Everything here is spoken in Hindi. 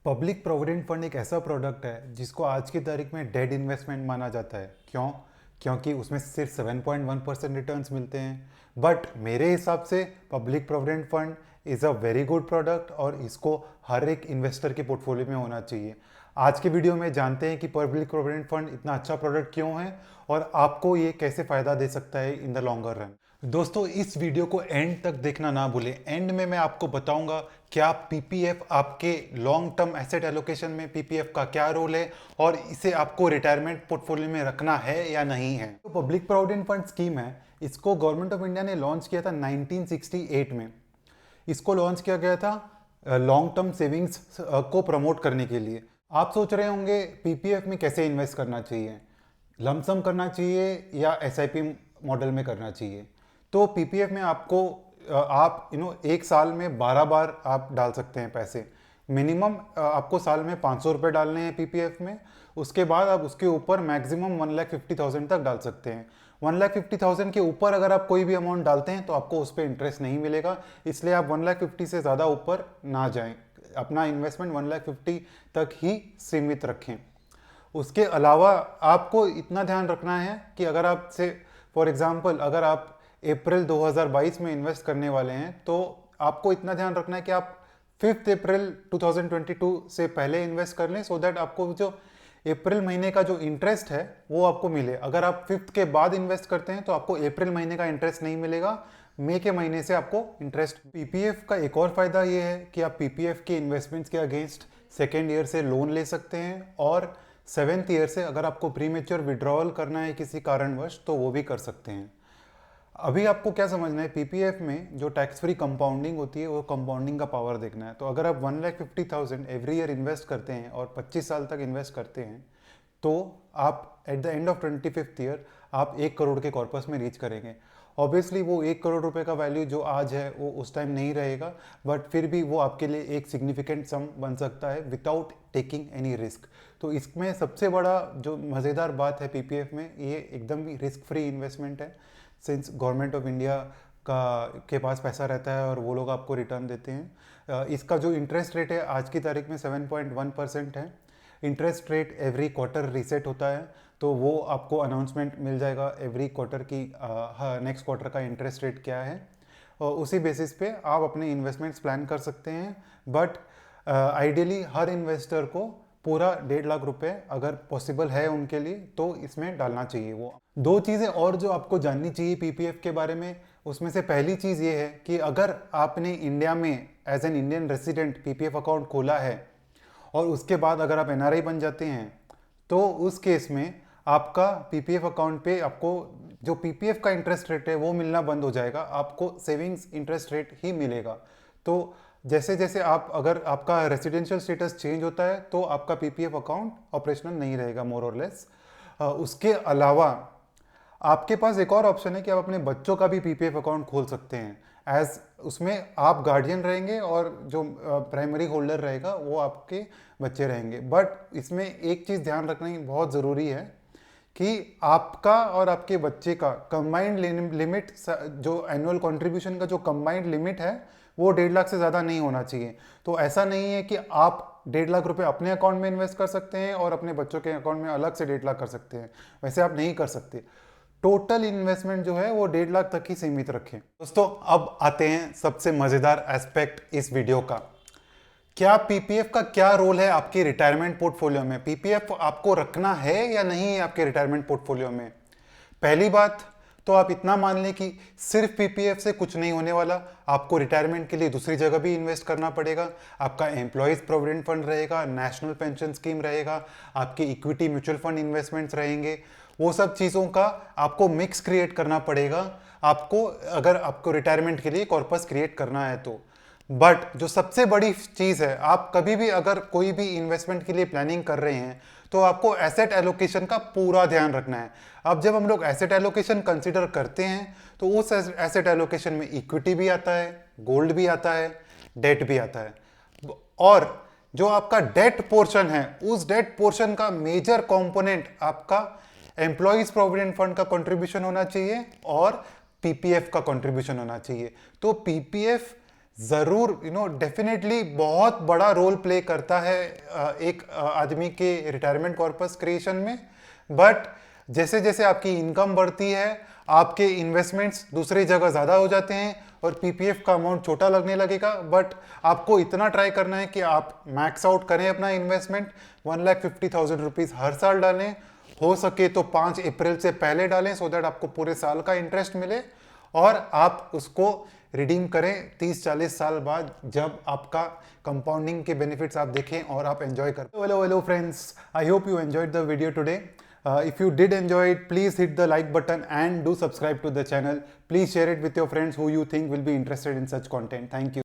पब्लिक प्रोविडेंट फंड एक ऐसा प्रोडक्ट है जिसको आज की तारीख में डेड इन्वेस्टमेंट माना जाता है। क्यों? क्योंकि उसमें सिर्फ 7.1% रिटर्न्स मिलते हैं। बट मेरे हिसाब से public provident fund is a very good product और इसको हर एक इन्वेस्टर के पोर्टफोलियो में होना चाहिए। आज के वीडियो में जानते हैं कि पब्लिक प्रोविडेंट फंड इतना अच्छा प्रोडक्ट क्यों है और आपको ये कैसे फ़ायदा दे सकता है इन द लॉन्गर रन। दोस्तों, इस वीडियो को एंड तक देखना ना भूलें। एंड में मैं आपको बताऊंगा क्या पीपीएफ आपके लॉन्ग टर्म एसेट एलोकेशन में पीपीएफ का क्या रोल है और इसे आपको रिटायरमेंट पोर्टफोलियो में रखना है या नहीं है। तो पब्लिक प्रोविडेंट फंड स्कीम है, इसको गवर्नमेंट ऑफ इंडिया ने लॉन्च किया था 1968 में। इसको लॉन्च किया गया था लॉन्ग टर्म सेविंग्स को प्रमोट करने के लिए। आप सोच रहे होंगे पीपीएफ में कैसे इन्वेस्ट करना चाहिए, लमसम करना चाहिए या एसआईपी मॉडल में करना चाहिए। तो पीपीएफ में आपको आप एक साल में 12 बार आप डाल सकते हैं पैसे। मिनिमम आपको साल में 500 रुपये डालने हैं पीपीएफ में। उसके बाद आप उसके ऊपर मैक्सिमम 1,50,000 तक डाल सकते हैं। 1,50,000 के ऊपर अगर आप कोई भी अमाउंट डालते हैं तो आपको उस पर इंटरेस्ट नहीं मिलेगा, इसलिए आप 1,50,000 से ज़्यादा ऊपर ना जाएं। अपना इन्वेस्टमेंट 1,50,000 तक ही सीमित रखें। उसके अलावा आपको इतना ध्यान रखना है कि अगर आप से फॉर एग्जांपल अगर आप अप्रैल 2022 में इन्वेस्ट करने वाले हैं तो आपको इतना ध्यान रखना है कि आप 5 अप्रैल 2022 से पहले इन्वेस्ट कर लें, सो दैट आपको जो अप्रैल महीने का जो इंटरेस्ट है वो आपको मिले। अगर आप 5 के बाद इन्वेस्ट करते हैं तो आपको अप्रैल महीने का इंटरेस्ट नहीं मिलेगा, मई के महीने से आपको इंटरेस्ट। पीपीएफ का एक और फायदा ये है कि आप पीपीएफ के इन्वेस्टमेंट्स के अगेंस्ट सेकेंड ईयर से लोन ले सकते हैं और 7th ईयर से अगर आपको प्रीमेच्योर विड्रॉवल करना है किसी कारणवश तो वो भी कर सकते हैं। अभी आपको क्या समझना है, पीपीएफ में जो टैक्स फ्री कंपाउंडिंग होती है वो कंपाउंडिंग का पावर देखना है। तो अगर आप 1,50,000 एवरी ईयर इन्वेस्ट करते हैं और 25 साल तक इन्वेस्ट करते हैं तो आप at the end of 25th year आप 1 करोड़ के कॉर्पस में रीच करेंगे। ऑब्वियसली वो 1 करोड़ रुपए का वैल्यू जो आज है वो उस टाइम नहीं रहेगा, बट फिर भी वो आपके लिए एक सिग्निफिकेंट सम बन सकता है विदाउट टेकिंग एनी रिस्क। तो इसमें सबसे बड़ा जो मज़ेदार बात है पीपीएफ में, ये एकदम ही रिस्क फ्री इन्वेस्टमेंट है। सिंस गवर्नमेंट ऑफ इंडिया के पास पैसा रहता है और वो लोग आपको रिटर्न देते हैं। इसका जो इंटरेस्ट रेट है आज की तारीख में 7.1% है। Interest rate every quarter reset होता है, तो वो आपको अनाउंसमेंट मिल जाएगा एवरी क्वार्टर की नेक्स्ट क्वार्टर का इंटरेस्ट रेट क्या है, और उसी बेसिस पे आप अपने इन्वेस्टमेंट्स प्लान कर सकते हैं। बट आइडियली हर इन्वेस्टर को पूरा 1.5 लाख रुपए अगर पॉसिबल है उनके लिए तो इसमें डालना चाहिए। वो 2 चीज़ें और जो आपको जाननी चाहिए पीपीएफ के बारे में, उसमें से पहली चीज़ ये है कि अगर आपने इंडिया में as an Indian resident PPF account खोला है और उसके बाद अगर आप एनआरआई बन जाते हैं तो उस केस में आपका पीपीएफ अकाउंट पे आपको जो पीपीएफ का इंटरेस्ट रेट है वो मिलना बंद हो जाएगा, आपको सेविंग्स इंटरेस्ट रेट ही मिलेगा। तो जैसे जैसे आप अगर आपका रेसिडेंशियल स्टेटस चेंज होता है तो आपका पीपीएफ अकाउंट ऑपरेशनल नहीं रहेगा मोर और लेस। उसके अलावा आपके पास एक और ऑप्शन है कि आप अपने बच्चों का भी पीपीएफ अकाउंट खोल सकते हैं। एज उसमें आप गार्डियन रहेंगे और जो प्राइमरी होल्डर रहेगा वो आपके बच्चे रहेंगे। बट इसमें एक चीज़ ध्यान रखना ही बहुत ज़रूरी है कि आपका और आपके बच्चे का कंबाइंड लिमिट, जो एनुअल कंट्रीब्यूशन का जो कंबाइंड लिमिट है वो 1.5 लाख से ज़्यादा नहीं होना चाहिए। तो ऐसा नहीं है कि आप 1.5 लाख रुपए अपने अकाउंट में इन्वेस्ट कर सकते हैं और अपने बच्चों के अकाउंट में अलग से 1.5 लाख कर सकते हैं, वैसे आप नहीं कर सकते। टोटल इन्वेस्टमेंट जो है वो 1.5 लाख तक ही सीमित रखें। दोस्तों, अब आते हैं सबसे मज़ेदार एस्पेक्ट इस वीडियो का। क्या पीपीएफ का क्या रोल है आपके रिटायरमेंट पोर्टफोलियो में? पीपीएफ आपको रखना है या नहीं है आपके रिटायरमेंट पोर्टफोलियो में? पहली बात तो आप इतना मान लें कि सिर्फ पीपीएफ से कुछ नहीं होने वाला, आपको रिटायरमेंट के लिए दूसरी जगह भी इन्वेस्ट करना पड़ेगा। आपका एम्प्लॉयज़ प्रोविडेंट फंड रहेगा, नेशनल पेंशन स्कीम रहेगा, आपके इक्विटी म्यूचुअल फंड इन्वेस्टमेंट्स रहेंगे। वो सब चीज़ों का आपको मिक्स क्रिएट करना पड़ेगा आपको, अगर आपको रिटायरमेंट के लिए कॉर्पस क्रिएट करना है तो। बट जो सबसे बड़ी चीज़ है, आप कभी भी अगर कोई भी इन्वेस्टमेंट के लिए प्लानिंग कर रहे हैं तो आपको एसेट एलोकेशन का पूरा ध्यान रखना है। अब जब हम लोग एसेट एलोकेशन कंसिडर करते हैं तो उस एसेट एलोकेशन में इक्विटी भी आता है, गोल्ड भी आता है, डेट भी आता है। और जो आपका डेट पोर्शन है उस डेट पोर्शन का मेजर कंपोनेंट आपका एम्प्लॉयज प्रोविडेंट फंड का कंट्रीब्यूशन होना चाहिए और पीपीएफ का कंट्रीब्यूशन होना चाहिए। तो पीपीएफ ज़रूर डेफिनेटली बहुत बड़ा रोल प्ले करता है एक आदमी के रिटायरमेंट कॉर्पस क्रिएशन में। बट जैसे जैसे आपकी इनकम बढ़ती है, आपके इन्वेस्टमेंट्स दूसरी जगह ज़्यादा हो जाते हैं और पीपीएफ का अमाउंट छोटा लगने लगेगा। बट आपको इतना ट्राई करना है कि आप मैक्स आउट करें अपना इन्वेस्टमेंट, 1,50,000 रुपीज़ हर साल डालें, हो सके तो 5 अप्रैल से पहले डालें, सो दैट आपको पूरे साल का इंटरेस्ट मिले और आप उसको रिडीम करें 30-40 साल बाद, जब आपका कंपाउंडिंग के बेनिफिट्स आप देखें और आप एंजॉय करें। Hello friends, I hope you enjoyed the video today. If you did enjoy it, please hit the like button and do subscribe to the channel. Please share it with your friends who you think will be interested in such content. Thank you.